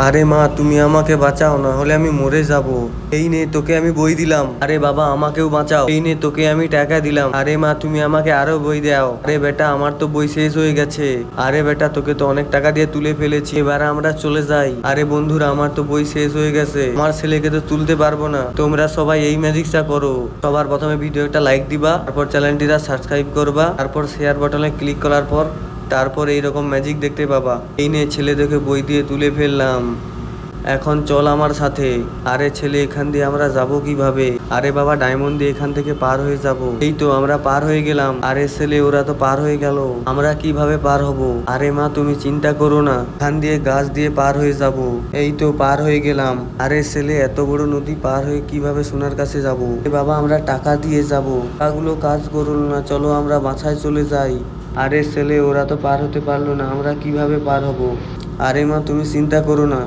আরে মা, তুমি আমাকে বাঁচাও, না হলে আমি মরে যাব। এই নে, তোকে আমি বই দিলাম। আরে বাবা, আমাকেও বাঁচাও। এই নে, তোকে আমি টাকা দিলাম। আরে মা, তুমি আমাকে আরো বই দাও। আরে বেটা, আমার তো বই শেষ হয়ে গেছে। আরে বেটা, তোকে তো অনেক টাকা দিয়ে তুলে ফেলেছি, এবার আমরা চলে যাই। আরে বন্ধুরা, আমার তো বই শেষ হয়ে গেছে, আমার ছেলেকে তো তুলতে পারবো না। তোমরা সবাই এই ম্যাজিকটা করো। সবার প্রথমে ভিডিওটা লাইক দিবা, তারপর চ্যানেলটিটা সাবস্ক্রাইব করবা, তারপর শেয়ার বাটনে ক্লিক করার পর তারপর এইরকম ম্যাজিক দেখতে পাবা। এই নে, ছেলেদেরকে বই দিয়ে তুলে ফেললাম। এখন চল আমার সাথে। আরে ছেলে, এখান দিয়ে আমরা যাব কিভাবে? আরে বাবা, ডায়মন্ড দিয়ে এখান থেকে পার হয়ে যাব। এই তো আমরা পার হয়ে গেলাম। আরে ছেলে, ওরা তো পার হয়ে গেল, আমরা কিভাবে পার হব? আরে মা, তুমি চিন্তা করো না, এখান দিয়ে গাছ দিয়ে পার হয়ে যাব। এই তো পার হয়ে গেলাম। আরে ছেলে, এত বড় নদী পার হয়ে কিভাবে সোনার কাছে যাব? এ বাবা, আমরা টাকা দিয়ে যাব। টাকাগুলো কাজ করলো না, চলো আমরা বাসায় চলে যাই। আরে ছেলে, ওরা তো পার হতে পারলো না, আমরা কিভাবে পার হব? আরে মা, তুমি চিন্তা করো না,